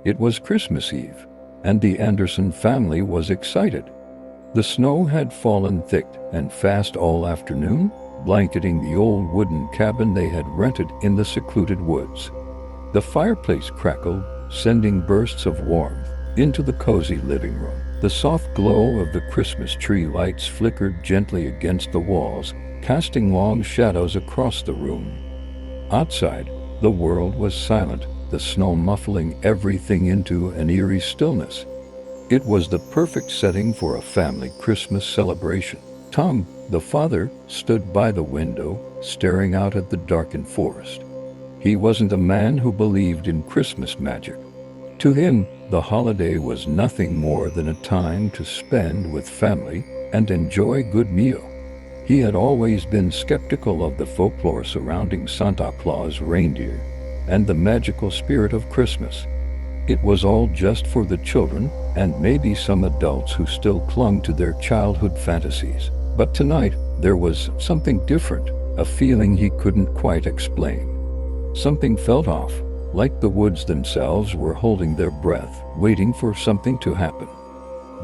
It was Christmas Eve, and the Anderson family was excited. The snow had fallen thick and fast all afternoon, blanketing the old wooden cabin they had rented in the secluded woods. The fireplace crackled, sending bursts of warmth into the cozy living room. The soft glow of the Christmas tree lights flickered gently against the walls, casting long shadows across the room. Outside, the world was silent, the snow muffling everything into an eerie stillness. It was the perfect setting for a family Christmas celebration. Tom, the father, stood by the window, staring out at the darkened forest. He wasn't a man who believed in Christmas magic. To him, the holiday was nothing more than a time to spend with family and enjoy a good meal. He had always been skeptical of the folklore surrounding Santa Claus reindeer and the magical spirit of Christmas. It was all just for the children and maybe some adults who still clung to their childhood fantasies. But tonight, there was something different, a feeling he couldn't quite explain. Something felt off, like the woods themselves were holding their breath, waiting for something to happen.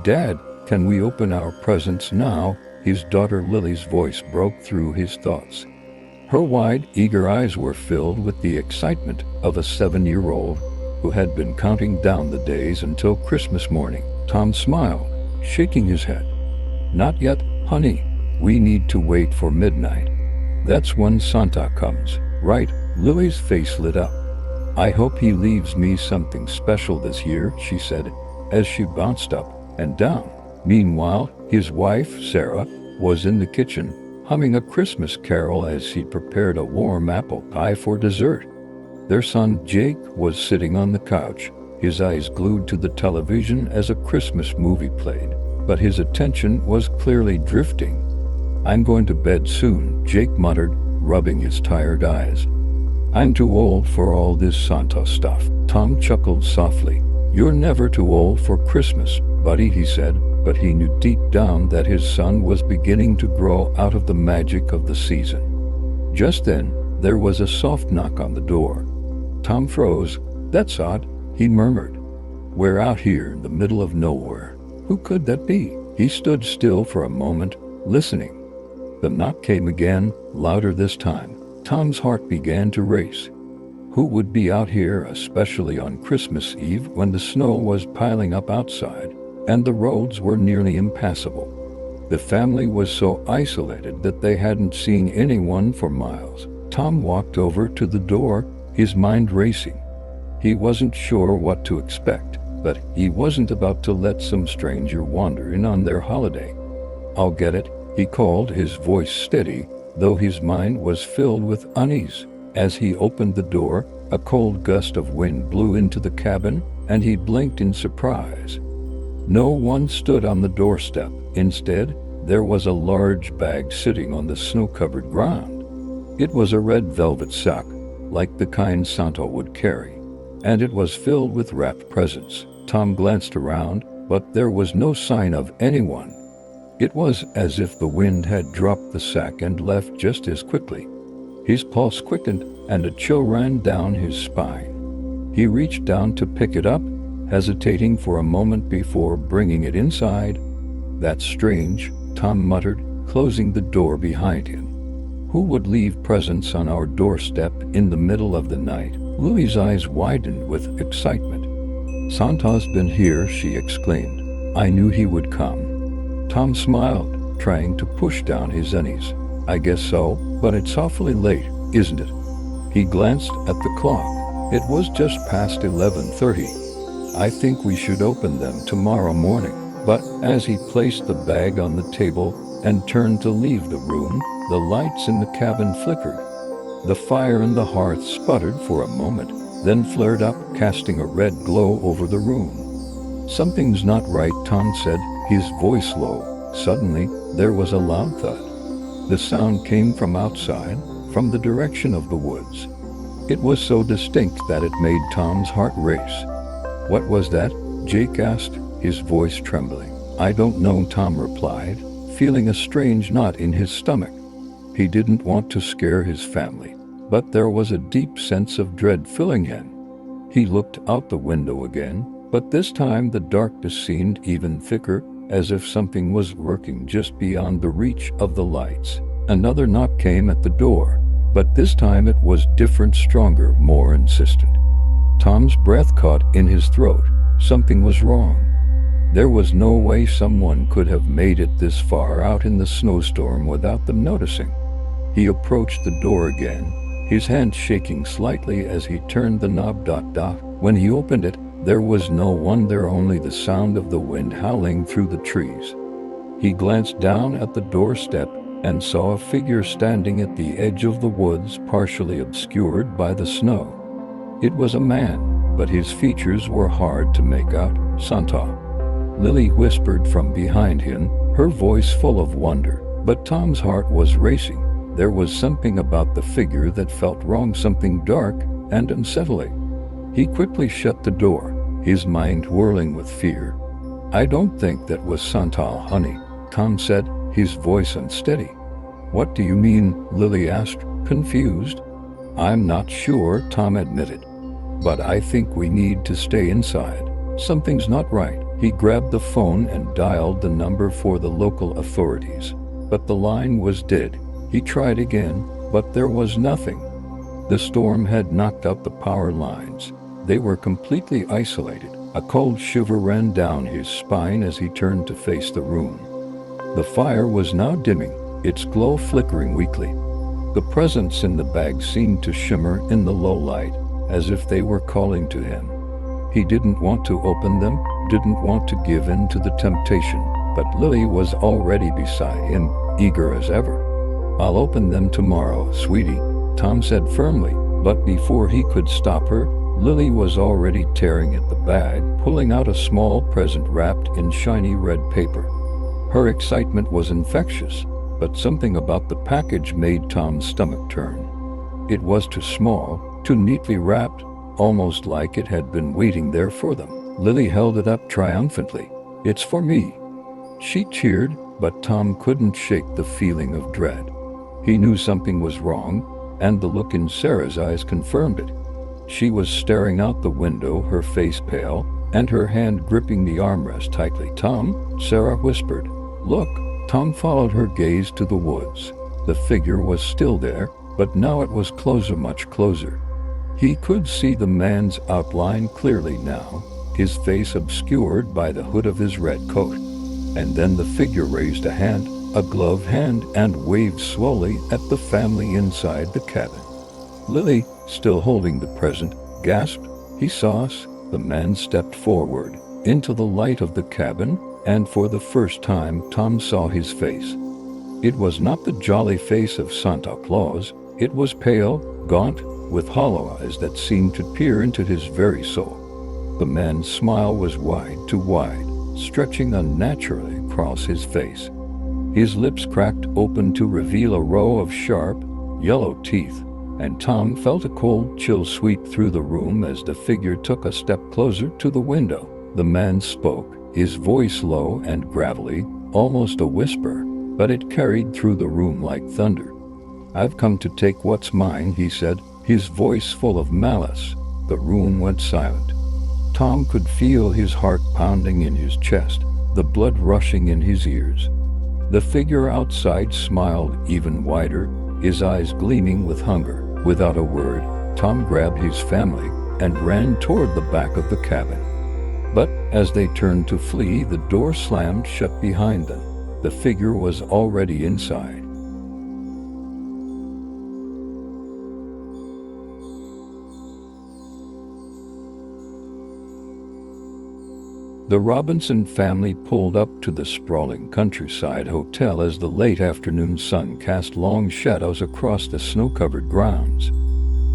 "Dad, can we open our presents now?" His daughter Lily's voice broke through his thoughts. Her wide, eager eyes were filled with the excitement of a 7-year-old who had been counting down the days until Christmas morning. Tom smiled, shaking his head. "Not yet, honey. We need to wait for midnight. That's when Santa comes, right?" Lily's face lit up. "I hope he leaves me something special this year," she said, as she bounced up and down. Meanwhile, his wife, Sarah, was in the kitchen, humming a Christmas carol as she prepared a warm apple pie for dessert. Their son, Jake, was sitting on the couch, his eyes glued to the television as a Christmas movie played, but his attention was clearly drifting. "I'm going to bed soon," Jake muttered, rubbing his tired eyes. "I'm too old for all this Santa stuff." Tom chuckled softly. "You're never too old for Christmas, buddy," he said, but he knew deep down that his son was beginning to grow out of the magic of the season. Just then, there was a soft knock on the door. Tom froze. "That's odd," he murmured. "We're out here in the middle of nowhere. Who could that be?" He stood still for a moment, listening. The knock came again, louder this time. Tom's heart began to race. Who would be out here, especially on Christmas Eve when the snow was piling up outside and the roads were nearly impassable? The family was so isolated that they hadn't seen anyone for miles. Tom walked over to the door, his mind racing. He wasn't sure what to expect, but he wasn't about to let some stranger wander in on their holiday. "I'll get it," he called, his voice steady, though his mind was filled with unease. As he opened the door, a cold gust of wind blew into the cabin, and he blinked in surprise. No one stood on the doorstep. Instead, there was a large bag sitting on the snow-covered ground. It was a red velvet sack, like the kind Santa would carry, and it was filled with wrapped presents. Tom glanced around, but there was no sign of anyone. It was as if the wind had dropped the sack and left just as quickly. His pulse quickened, and a chill ran down his spine. He reached down to pick it up, hesitating for a moment before bringing it inside. "That's strange," Tom muttered, closing the door behind him. "Who would leave presents on our doorstep in the middle of the night?" Lily's eyes widened with excitement. "Santa's been here," she exclaimed. "I knew he would come." Tom smiled, trying to push down his unease. "I guess so, but it's awfully late, isn't it?" He glanced at the clock. It was just past 11:30. "I think we should open them tomorrow morning." But as he placed the bag on the table and turned to leave the room, the lights in the cabin flickered. The fire in the hearth sputtered for a moment, then flared up, casting a red glow over the room. "Something's not right," Tom said, his voice low. Suddenly, there was a loud thud. The sound came from outside, from the direction of the woods. It was so distinct that it made Tom's heart race. "What was that?" Jake asked, his voice trembling. "I don't know," Tom replied, feeling a strange knot in his stomach. He didn't want to scare his family, but there was a deep sense of dread filling him. He looked out the window again, but this time the darkness seemed even thicker, as if something was lurking just beyond the reach of the lights. Another knock came at the door, but this time it was different, stronger, more insistent. Tom's breath caught in his throat. Something was wrong. There was no way someone could have made it this far out in the snowstorm without them noticing. He approached the door again, his hand shaking slightly as he turned the knob. When he opened it, there was no one there, only the sound of the wind howling through the trees. He glanced down at the doorstep and saw a figure standing at the edge of the woods, partially obscured by the snow. It was a man, but his features were hard to make out. "Santa," Lily whispered from behind him, her voice full of wonder, but Tom's heart was racing. There was something about the figure that felt wrong, something dark and unsettling. He quickly shut the door, his mind whirling with fear. "I don't think that was Santa, honey," Tom said, his voice unsteady. "What do you mean?" Lily asked, confused. "I'm not sure," Tom admitted, "but I think we need to stay inside. Something's not right." He grabbed the phone and dialed the number for the local authorities, but the line was dead. He tried again, but there was nothing. The storm had knocked out the power lines. They were completely isolated. A cold shiver ran down his spine as he turned to face the room. The fire was now dimming, its glow flickering weakly. The presents in the bag seemed to shimmer in the low light, as if they were calling to him. He didn't want to open them, didn't want to give in to the temptation, but Lily was already beside him, eager as ever. "I'll open them tomorrow, sweetie," Tom said firmly, but before he could stop her, Lily was already tearing at the bag, pulling out a small present wrapped in shiny red paper. Her excitement was infectious, but something about the package made Tom's stomach turn. It was too small, too neatly wrapped, almost like it had been waiting there for them. Lily held it up triumphantly. "It's for me." She cheered, but Tom couldn't shake the feeling of dread. He knew something was wrong, and the look in Sarah's eyes confirmed it. She was staring out the window, her face pale, and her hand gripping the armrest tightly. "Tom," Sarah whispered. "Look." Tom followed her gaze to the woods. The figure was still there, but now it was closer, much closer. He could see the man's outline clearly now, his face obscured by the hood of his red coat. And then the figure raised a hand, a gloved hand, and waved slowly at the family inside the cabin. Lily, still holding the present, gasped. "He saw us." The man stepped forward, into the light of the cabin, and for the first time Tom saw his face. It was not the jolly face of Santa Claus. It was pale, gaunt, with hollow eyes that seemed to peer into his very soul. The man's smile was wide, too wide, stretching unnaturally across his face. His lips cracked open to reveal a row of sharp, yellow teeth, and Tom felt a cold chill sweep through the room as the figure took a step closer to the window. The man spoke, his voice low and gravelly, almost a whisper, but it carried through the room like thunder. "I've come to take what's mine," he said, his voice full of malice. The room went silent. Tom could feel his heart pounding in his chest, the blood rushing in his ears. The figure outside smiled even wider, his eyes gleaming with hunger. Without a word, Tom grabbed his family and ran toward the back of the cabin. But as they turned to flee, the door slammed shut behind them. The figure was already inside. The Robinson family pulled up to the sprawling countryside hotel as the late afternoon sun cast long shadows across the snow-covered grounds.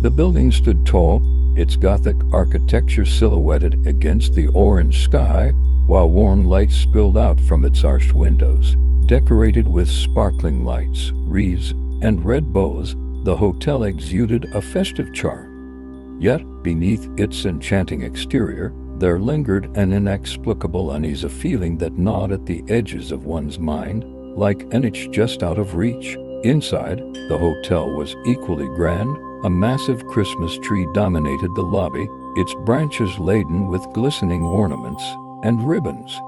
The building stood tall, its Gothic architecture silhouetted against the orange sky, while warm light spilled out from its arched windows. Decorated with sparkling lights, wreaths, and red bows, the hotel exuded a festive charm. Yet, beneath its enchanting exterior, there lingered an inexplicable uneasy feeling that gnawed at the edges of one's mind, like an itch just out of reach. Inside, the hotel was equally grand. A massive Christmas tree dominated the lobby, its branches laden with glistening ornaments and ribbons.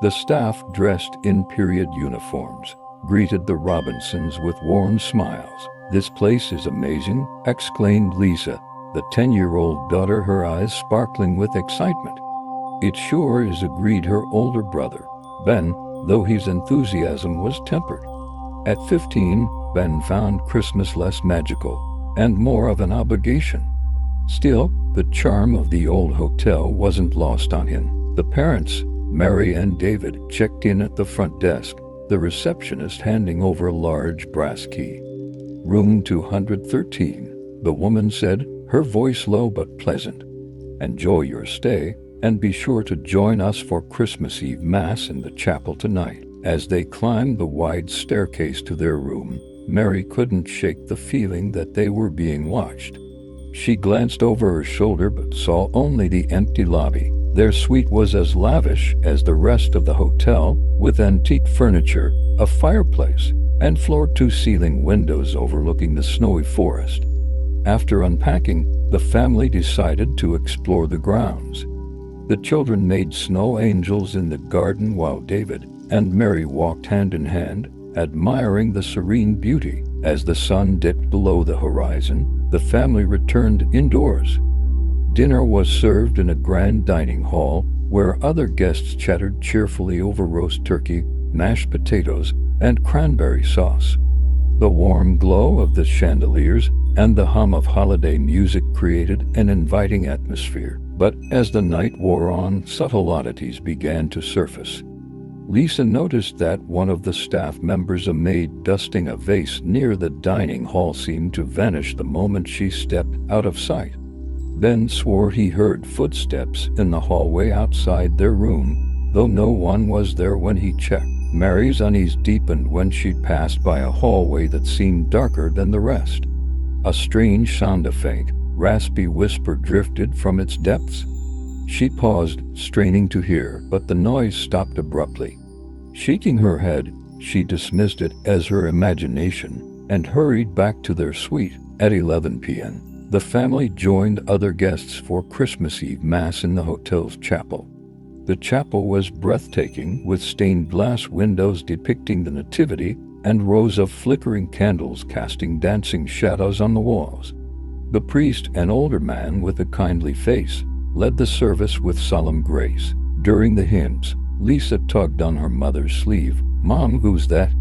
The staff, dressed in period uniforms, greeted the Robinsons with warm smiles. "This place is amazing," exclaimed Lisa, the 10-year-old daughter, her eyes sparkling with excitement. "It sure is," agreed her older brother, Ben, though his enthusiasm was tempered. At 15, Ben found Christmas less magical and more of an obligation. Still, the charm of the old hotel wasn't lost on him. The parents, Mary and David, checked in at the front desk, the receptionist handing over a large brass key. "Room 213, the woman said, her voice low but pleasant. "Enjoy your stay, and be sure to join us for Christmas Eve Mass in the chapel tonight." As they climbed the wide staircase to their room, Mary couldn't shake the feeling that they were being watched. She glanced over her shoulder but saw only the empty lobby. Their suite was as lavish as the rest of the hotel, with antique furniture, a fireplace, and floor-to-ceiling windows overlooking the snowy forest. After unpacking, the family decided to explore the grounds. The children made snow angels in the garden while David and Mary walked hand in hand, admiring the serene beauty. As the sun dipped below the horizon, the family returned indoors. Dinner was served in a grand dining hall, where other guests chattered cheerfully over roast turkey, mashed potatoes, and cranberry sauce. The warm glow of the chandeliers and the hum of holiday music created an inviting atmosphere. But as the night wore on, subtle oddities began to surface. Lisa noticed that one of the staff members, a maid dusting a vase near the dining hall, seemed to vanish the moment she stepped out of sight. Ben swore he heard footsteps in the hallway outside their room, though no one was there when he checked. Mary's unease deepened when she passed by a hallway that seemed darker than the rest. A strange sound, a faint, raspy whisper, drifted from its depths. She paused, straining to hear, but the noise stopped abruptly. Shaking her head, she dismissed it as her imagination and hurried back to their suite. At 11 p.m., the family joined other guests for Christmas Eve Mass in the hotel's chapel. The chapel was breathtaking, with stained glass windows depicting the Nativity and rows of flickering candles casting dancing shadows on the walls. The priest, an older man with a kindly face, led the service with solemn grace. During the hymns, Lisa tugged on her mother's sleeve. "Mom, who's that?"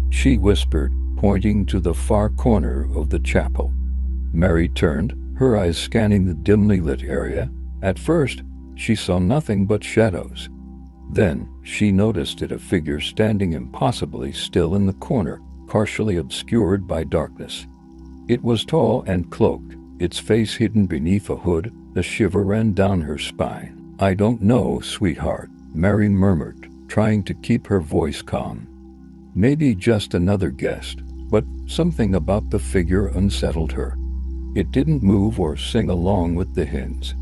she whispered, pointing to the far corner of the chapel. Mary turned, her eyes scanning the dimly lit area. At first, she saw nothing but shadows. Then, she noticed a figure standing impossibly still in the corner, partially obscured by darkness. It was tall and cloaked, its face hidden beneath a hood. A shiver ran down her spine. "I don't know, sweetheart," Mary murmured, trying to keep her voice calm. Maybe just another guest, but something about the figure unsettled her. It didn't move or sing along with the hymns.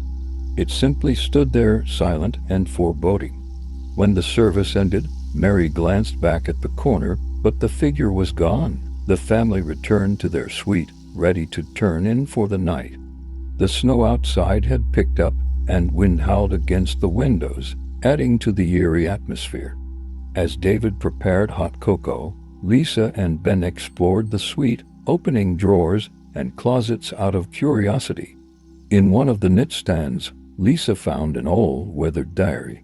It simply stood there, silent and foreboding. When the service ended, Mary glanced back at the corner, but the figure was gone. The family returned to their suite, ready to turn in for the night. The snow outside had picked up, and wind howled against the windows, adding to the eerie atmosphere. As David prepared hot cocoa, Lisa and Ben explored the suite, opening drawers and closets out of curiosity. In one of the knitstands, Lisa found an old, weathered diary.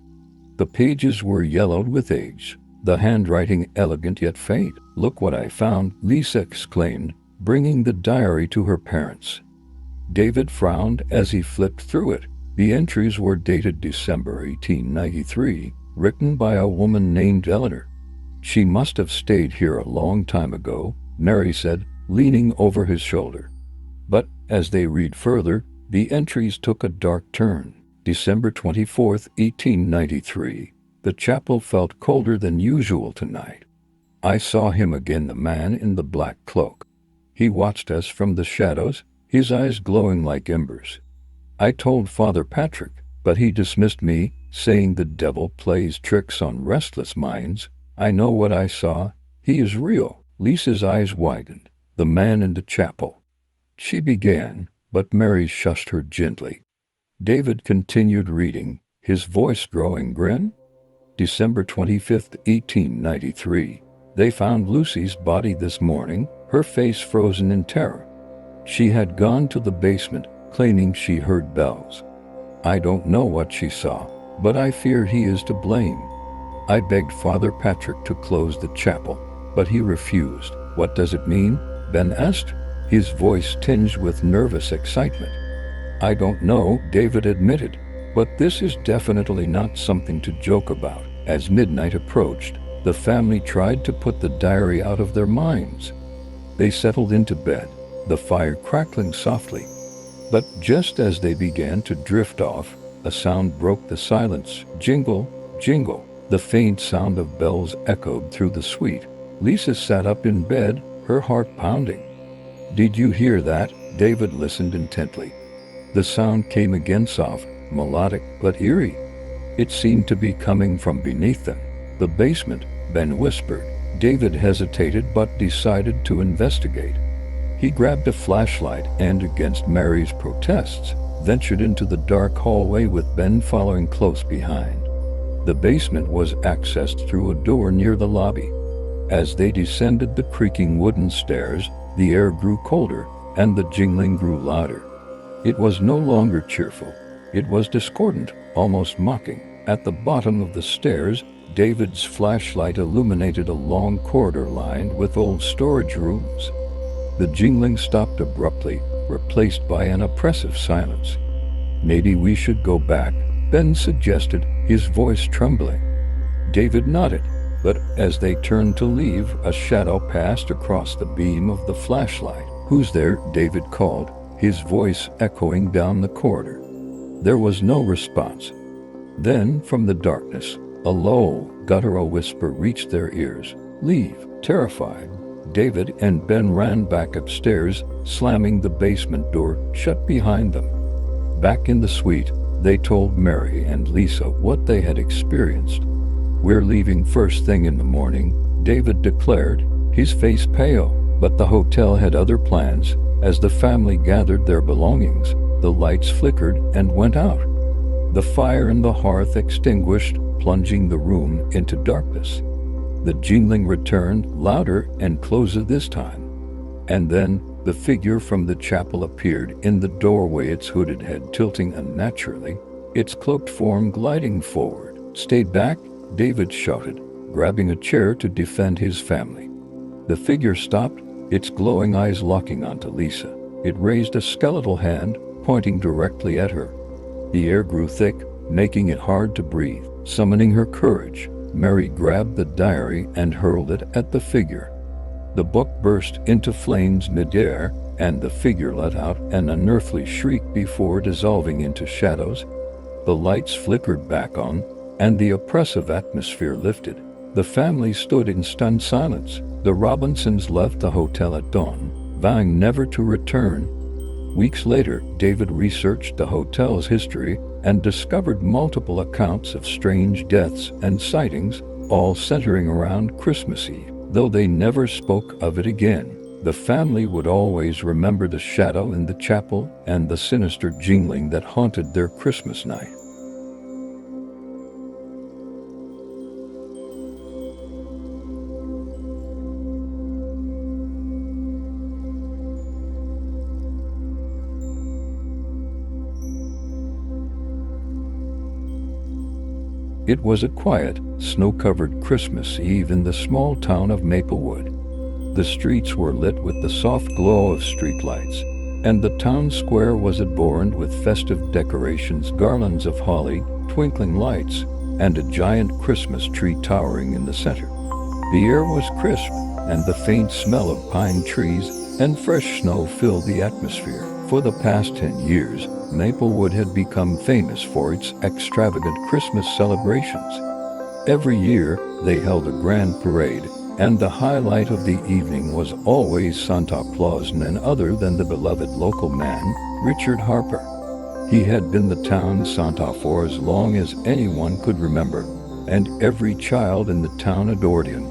The pages were yellowed with age, the handwriting elegant yet faint. "Look what I found," Lisa exclaimed, bringing the diary to her parents. David frowned as he flipped through it. The entries were dated December 1893, written by a woman named Eleanor. "She must have stayed here a long time ago," Mary said, leaning over his shoulder. But as they read further, the entries took a dark turn. December 24th, 1893. "The chapel felt colder than usual tonight. I saw him again, the man in the black cloak. He watched us from the shadows, his eyes glowing like embers. I told Father Patrick, but he dismissed me, saying the devil plays tricks on restless minds. I know what I saw. He is real." Lisa's eyes widened. "The man in the chapel," she began, but Mary shushed her gently. David continued reading, his voice growing grim. December 25th, 1893. They found Lucy's body this morning, her face frozen in terror. She had gone to the basement, claiming she heard bells. I don't know what she saw, but I fear he is to blame. I begged Father Patrick to close the chapel, but he refused. What does it mean? Ben asked, his voice tinged with nervous excitement. I don't know, David admitted, but this is definitely not something to joke about. As midnight approached, the family tried to put the diary out of their minds. They settled into bed, the fire crackling softly. But just as they began to drift off, a sound broke the silence. Jingle, jingle. The faint sound of bells echoed through the suite. Lisa sat up in bed, her heart pounding. Did you hear that? David listened intently. The sound came again, soft, melodic, but eerie. It seemed to be coming from beneath them. The basement, Ben whispered. David hesitated but decided to investigate. He grabbed a flashlight and, against Mary's protests, ventured into the dark hallway with Ben following close behind. The basement was accessed through a door near the lobby. As they descended the creaking wooden stairs, the air grew colder and the jingling grew louder. It was no longer cheerful. It was discordant, almost mocking. At the bottom of the stairs, David's flashlight illuminated a long corridor lined with old storage rooms. The jingling stopped abruptly, replaced by an oppressive silence. Maybe we should go back, Ben suggested, his voice trembling. David nodded, but as they turned to leave, a shadow passed across the beam of the flashlight. Who's there? David called, his voice echoing down the corridor. There was no response. Then, from the darkness, a low, guttural whisper reached their ears. Leave. Terrified, David and Ben ran back upstairs, slamming the basement door shut behind them. Back in the suite, they told Mary and Lisa what they had experienced. We're leaving first thing in the morning, David declared, his face pale, but the hotel had other plans. As the family gathered their belongings, the lights flickered and went out. The fire in the hearth extinguished, plunging the room into darkness. The jingling returned, louder and closer this time. And then, the figure from the chapel appeared in the doorway, its hooded head tilting unnaturally, its cloaked form gliding forward. Stay back, David shouted, grabbing a chair to defend his family. The figure stopped, its glowing eyes locking onto Lisa. It raised a skeletal hand, pointing directly at her. The air grew thick, making it hard to breathe. Summoning her courage, Mary grabbed the diary and hurled it at the figure. The book burst into flames midair, and the figure let out an unearthly shriek before dissolving into shadows. The lights flickered back on, and the oppressive atmosphere lifted. The family stood in stunned silence. The Robinsons left the hotel at dawn, vowing never to return. Weeks later, David researched the hotel's history and discovered multiple accounts of strange deaths and sightings, all centering around Christmas Eve. Though they never spoke of it again, the family would always remember the shadow in the chapel and the sinister jingling that haunted their Christmas night. It was a quiet, snow-covered Christmas Eve in the small town of Maplewood. The streets were lit with the soft glow of streetlights, and the town square was adorned with festive decorations, garlands of holly, twinkling lights, and a giant Christmas tree towering in the center. The air was crisp, and the faint smell of pine trees and fresh snow filled the atmosphere. For the past 10 years, Maplewood had become famous for its extravagant Christmas celebrations. Every year, they held a grand parade, and the highlight of the evening was always Santa Claus, none other than the beloved local man, Richard Harper. He had been the town's Santa for as long as anyone could remember, and every child in the town adored him.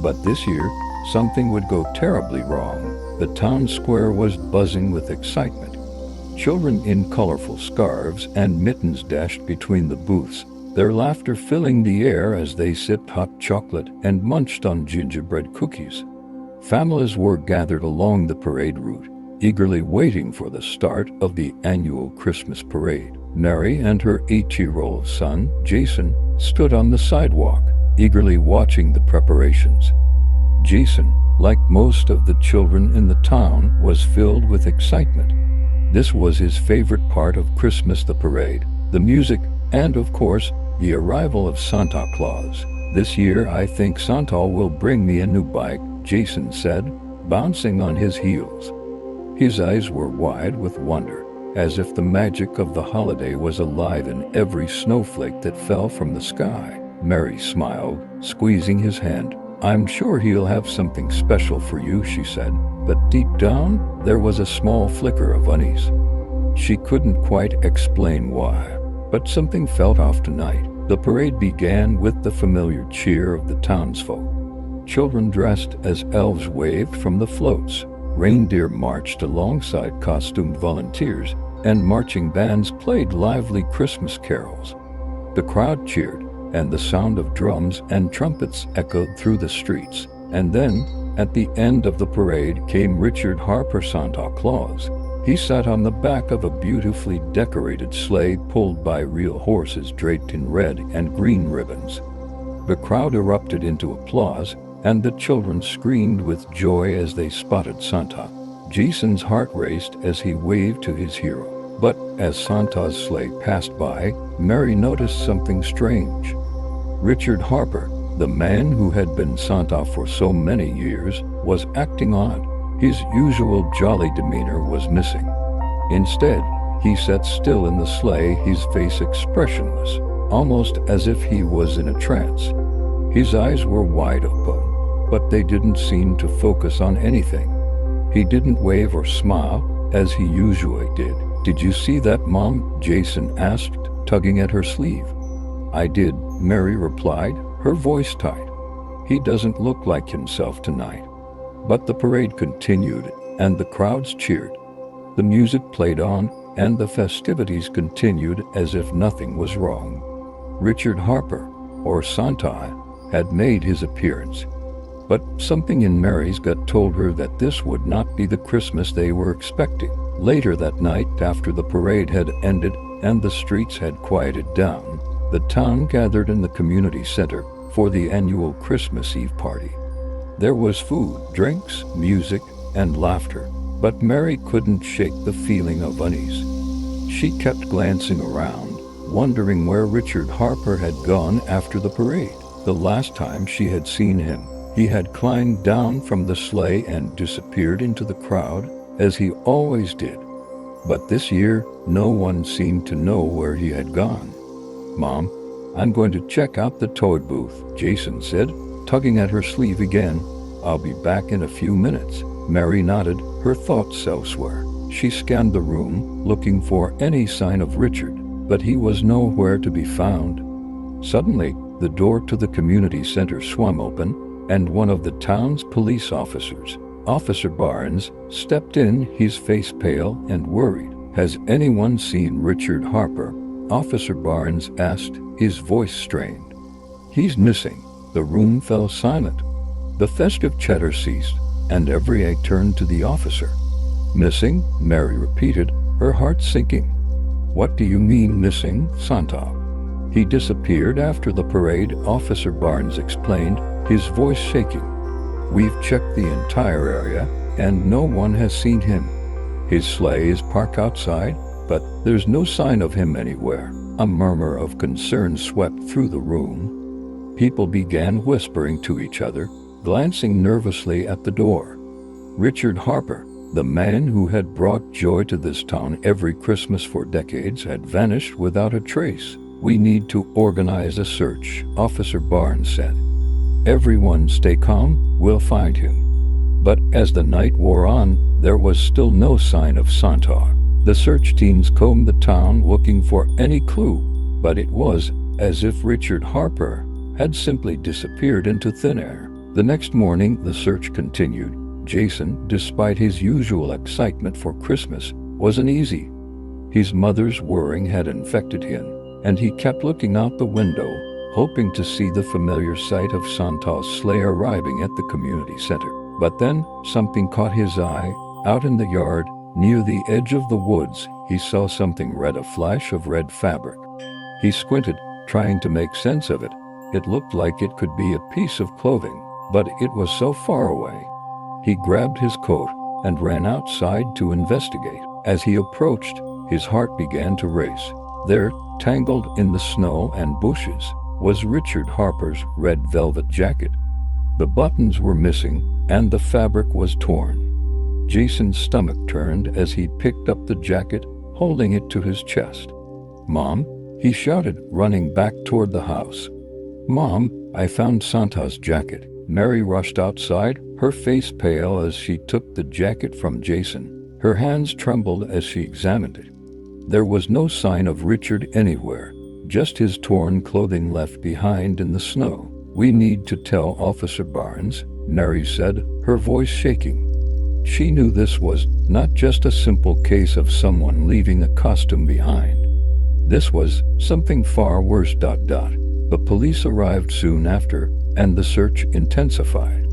But this year, something would go terribly wrong. The town square was buzzing with excitement. Children in colorful scarves and mittens dashed between the booths, their laughter filling the air as they sipped hot chocolate and munched on gingerbread cookies. Families were gathered along the parade route, eagerly waiting for the start of the annual Christmas parade. Mary and her 8-year-old son, Jason, stood on the sidewalk, eagerly watching the preparations. Jason, like most of the children in the town, was filled with excitement. This was his favorite part of Christmas: the parade, the music, and of course, the arrival of Santa Claus. "This year I think Santa will bring me a new bike," Jason said, bouncing on his heels. His eyes were wide with wonder, as if the magic of the holiday was alive in every snowflake that fell from the sky. Mary smiled, squeezing his hand. "I'm sure he'll have something special for you," she said, but deep down, there was a small flicker of unease. She couldn't quite explain why, but something felt off tonight. The parade began with the familiar cheer of the townsfolk. Children dressed as elves waved from the floats. Reindeer marched alongside costumed volunteers, and marching bands played lively Christmas carols. The crowd cheered, and the sound of drums and trumpets echoed through the streets. And then, at the end of the parade, came Richard Harper, Santa Claus. He sat on the back of a beautifully decorated sleigh pulled by real horses draped in red and green ribbons. The crowd erupted into applause, and the children screamed with joy as they spotted Santa. Jason's heart raced as he waved to his hero. But as Santa's sleigh passed by, Mary noticed something strange. Richard Harper, the man who had been Santa for so many years, was acting odd. His usual jolly demeanor was missing. Instead, he sat still in the sleigh, his face expressionless, almost as if he was in a trance. His eyes were wide open, but they didn't seem to focus on anything. He didn't wave or smile, as he usually did. "Did you see that, Mom?" Jason asked, tugging at her sleeve. "I did," Mary replied, her voice tight. "He doesn't look like himself tonight." But the parade continued, and the crowds cheered. The music played on, and the festivities continued as if nothing was wrong. Richard Harper, or Santa, had made his appearance. But something in Mary's gut told her that this would not be the Christmas they were expecting. Later that night, after the parade had ended and the streets had quieted down, the town gathered in the community center for the annual Christmas Eve party. There was food, drinks, music, and laughter, but Mary couldn't shake the feeling of unease. She kept glancing around, wondering where Richard Harper had gone after the parade. The last time she had seen him, he had climbed down from the sleigh and disappeared into the crowd, as he always did. But this year, no one seemed to know where he had gone. "Mom, I'm going to check out the toy booth," Jason said, tugging at her sleeve again. "I'll be back in a few minutes." Mary nodded, her thoughts elsewhere. She scanned the room, looking for any sign of Richard, but he was nowhere to be found. Suddenly, the door to the community center swung open, and one of the town's police officers, Officer Barnes, stepped in, his face pale and worried. "Has anyone seen Richard Harper?" Officer Barnes asked, his voice strained. "He's missing." The room fell silent. The festive chatter ceased, and every eye turned to the officer. "Missing?" Mary repeated, her heart sinking. "What do you mean missing, Santa?" "He disappeared after the parade," Officer Barnes explained, his voice shaking. "We've checked the entire area, and no one has seen him. His sleigh is parked outside, but there's no sign of him anywhere." A murmur of concern swept through the room. People began whispering to each other, glancing nervously at the door. Richard Harper, the man who had brought joy to this town every Christmas for decades, had vanished without a trace. "We need to organize a search," Officer Barnes said. "Everyone stay calm, we'll find him." But as the night wore on, there was still no sign of Santa. The search teams combed the town looking for any clue, but it was as if Richard Harper had simply disappeared into thin air. The next morning, the search continued. Jason, despite his usual excitement for Christmas, was uneasy. His mother's worrying had infected him, and he kept looking out the window, hoping to see the familiar sight of Santa's sleigh arriving at the community center. But then, something caught his eye. Out in the yard, near the edge of the woods, he saw something red, a flash of red fabric. He squinted, trying to make sense of it. It looked like it could be a piece of clothing, but it was so far away. He grabbed his coat and ran outside to investigate. As he approached, his heart began to race. There, tangled in the snow and bushes, was Richard Harper's red velvet jacket. The buttons were missing, and the fabric was torn. Jason's stomach turned as he picked up the jacket, holding it to his chest. "Mom," he shouted, running back toward the house. "Mom, I found Santa's jacket." Mary rushed outside, her face pale as she took the jacket from Jason. Her hands trembled as she examined it. There was no sign of Richard anywhere, just his torn clothing left behind in the snow. "We need to tell Officer Barnes," Mary said, her voice shaking. She knew this was not just a simple case of someone leaving a costume behind. This was something far worse. The police arrived soon after, and the search intensified.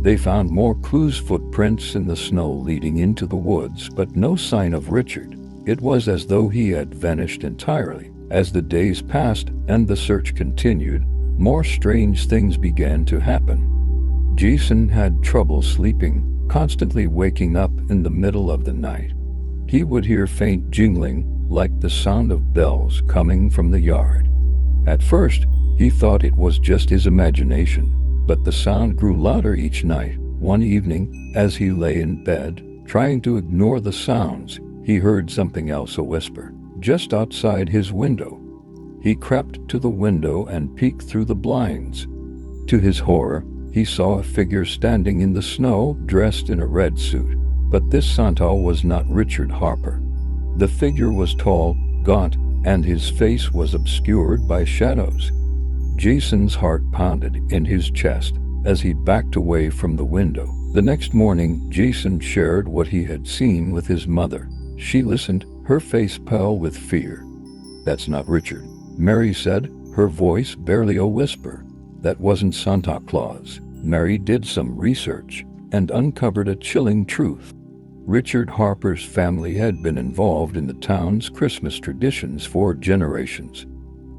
They found more clues, footprints in the snow leading into the woods, but no sign of Richard. It was as though he had vanished entirely. As the days passed and the search continued, more strange things began to happen. Jason had trouble sleeping, constantly waking up in the middle of the night. He would hear faint jingling, like the sound of bells coming from the yard. At first, he thought it was just his imagination, but the sound grew louder each night. One evening, as he lay in bed, trying to ignore the sounds, he heard something else, a whisper, just outside his window. He crept to the window and peeked through the blinds. To his horror, he saw a figure standing in the snow, dressed in a red suit. But this Santa was not Richard Harper. The figure was tall, gaunt, and his face was obscured by shadows. Jason's heart pounded in his chest as he backed away from the window. The next morning, Jason shared what he had seen with his mother. She listened, her face pale with fear. "That's not Richard," Mary said, her voice barely a whisper. "That wasn't Santa Claus." Mary did some research and uncovered a chilling truth. Richard Harper's family had been involved in the town's Christmas traditions for generations.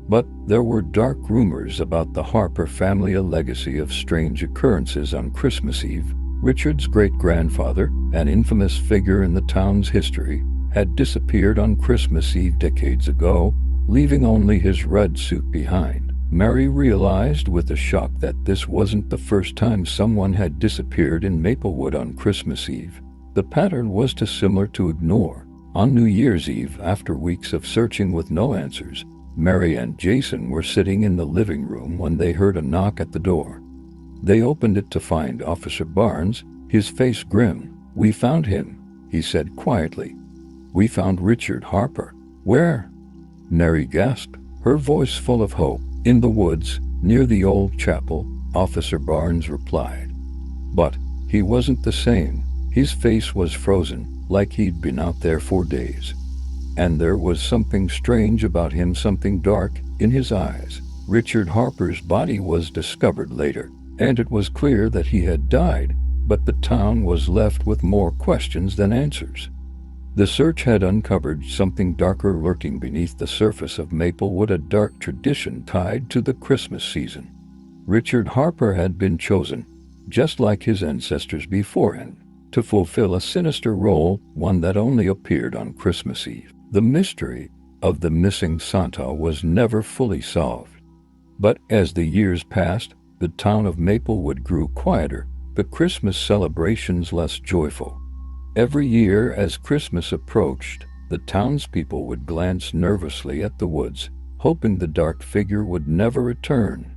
But there were dark rumors about the Harper family, a legacy of strange occurrences on Christmas Eve. Richard's great-grandfather, an infamous figure in the town's history, had disappeared on Christmas Eve decades ago, leaving only his red suit behind. Mary realized with a shock that this wasn't the first time someone had disappeared in Maplewood on Christmas Eve. The pattern was too similar to ignore. On New Year's Eve, after weeks of searching with no answers, Mary and Jason were sitting in the living room when they heard a knock at the door. They opened it to find Officer Barnes, his face grim. "We found him," he said quietly. "We found Richard Harper." "Where?" Mary gasped, her voice full of hope. "In the woods, near the old chapel," Officer Barnes replied. But he wasn't the same. His face was frozen, like he'd been out there for days. And there was something strange about him, something dark in his eyes. Richard Harper's body was discovered later, and it was clear that he had died, but the town was left with more questions than answers. The search had uncovered something darker lurking beneath the surface of Maplewood, a dark tradition tied to the Christmas season. Richard Harper had been chosen, just like his ancestors before him, to fulfill a sinister role, one that only appeared on Christmas Eve. The mystery of the missing Santa was never fully solved. But as the years passed, the town of Maplewood grew quieter, the Christmas celebrations less joyful. Every year as Christmas approached, the townspeople would glance nervously at the woods, hoping the dark figure would never return.